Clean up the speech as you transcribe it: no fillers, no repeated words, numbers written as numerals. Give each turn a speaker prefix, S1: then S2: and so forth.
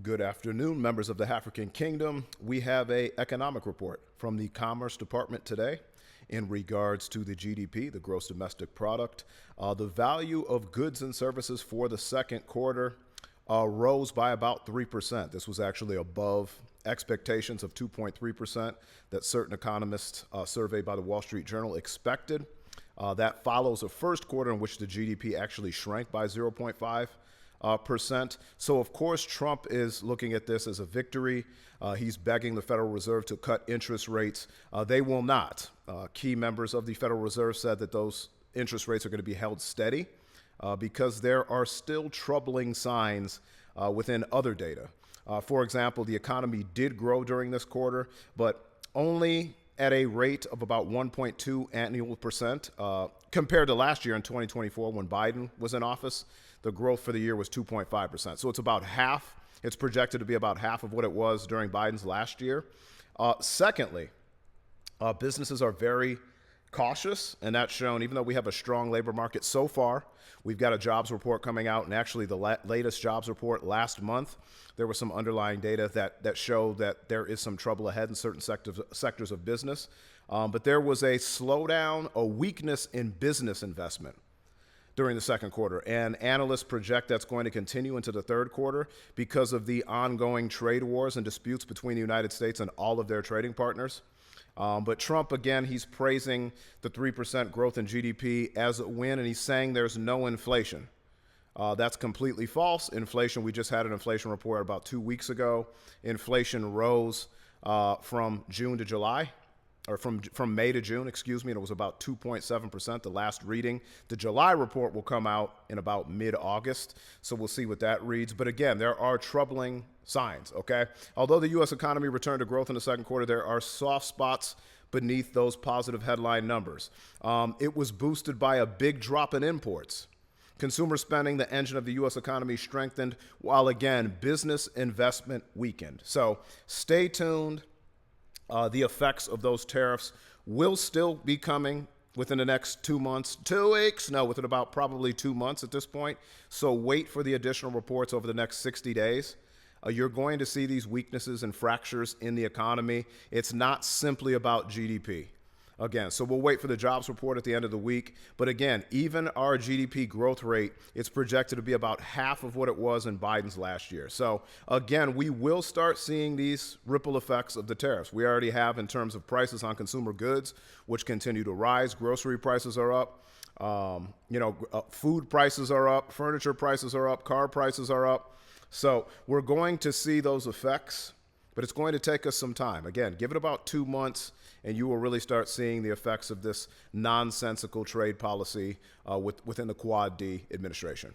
S1: Good afternoon, members of the African Kingdom. We have an economic report from the Commerce Department today in regards to the GDP, the gross domestic product. The value of goods and services for the second quarter rose by about 3%. This was actually above expectations of 2.3% that certain economists surveyed by the Wall Street Journal expected. That follows a first quarter in which the GDP actually shrank by 0.5%. So, of course, Trump is looking at this as a victory. He's begging the Federal Reserve to cut interest rates. They will not. Key members of the Federal Reserve said that those interest rates are going to be held steady because there are still troubling signs within other data. For example, the economy did grow during this quarter, but only at a rate of about 1.2 annual percent compared to last year in 2024 when Biden was in office. The growth for the year was 2.5%. So it's about half. It's projected to be about half of what it was during Biden's last year. Secondly, businesses are very cautious, and that's shown even though we have a strong labor market so far. We've got a jobs report coming out, and actually the latest jobs report last month, there was some underlying data that showed that there is some trouble ahead in certain sectors of business. But there was a slowdown, a weakness in business investment during the second quarter, and analysts project that's going to continue into the third quarter because of the ongoing trade wars and disputes between the United States and all of their trading partners. But Trump, again, he's praising the 3% growth in GDP as a win, and he's saying there's no inflation. That's completely false. Inflation, we just had an inflation report about 2 weeks ago. Inflation rose from June to July, or from May to June, excuse me, and it was about 2.7%, the last reading. The July report will come out in about mid-August, so we'll see what that reads. But again, there are troubling signs, okay? Although the U.S. economy returned to growth in the second quarter, there are soft spots beneath those positive headline numbers. It was boosted by a big drop in imports. Consumer spending, the engine of the U.S. economy, strengthened, while again, business investment weakened. So stay tuned. The effects of those tariffs will still be coming within the next 2 months, 2 weeks, no, within about probably 2 months at this point. So wait for the additional reports over the next 60 days. You're going to see these weaknesses and fractures in the economy. It's not simply about GDP. Again, so we'll wait for the jobs report at the end of the week. But again, even our GDP growth rate, it's projected to be about half of what it was in Biden's last year. So again, we will start seeing these ripple effects of the tariffs. We already have in terms of prices on consumer goods, which continue to rise. Grocery prices are up. Food prices are up. Furniture prices are up. Car prices are up. So we're going to see those effects, but it's going to take us some time. Again, give it about 2 months, and you will really start seeing the effects of this nonsensical trade policy within the Quad D administration.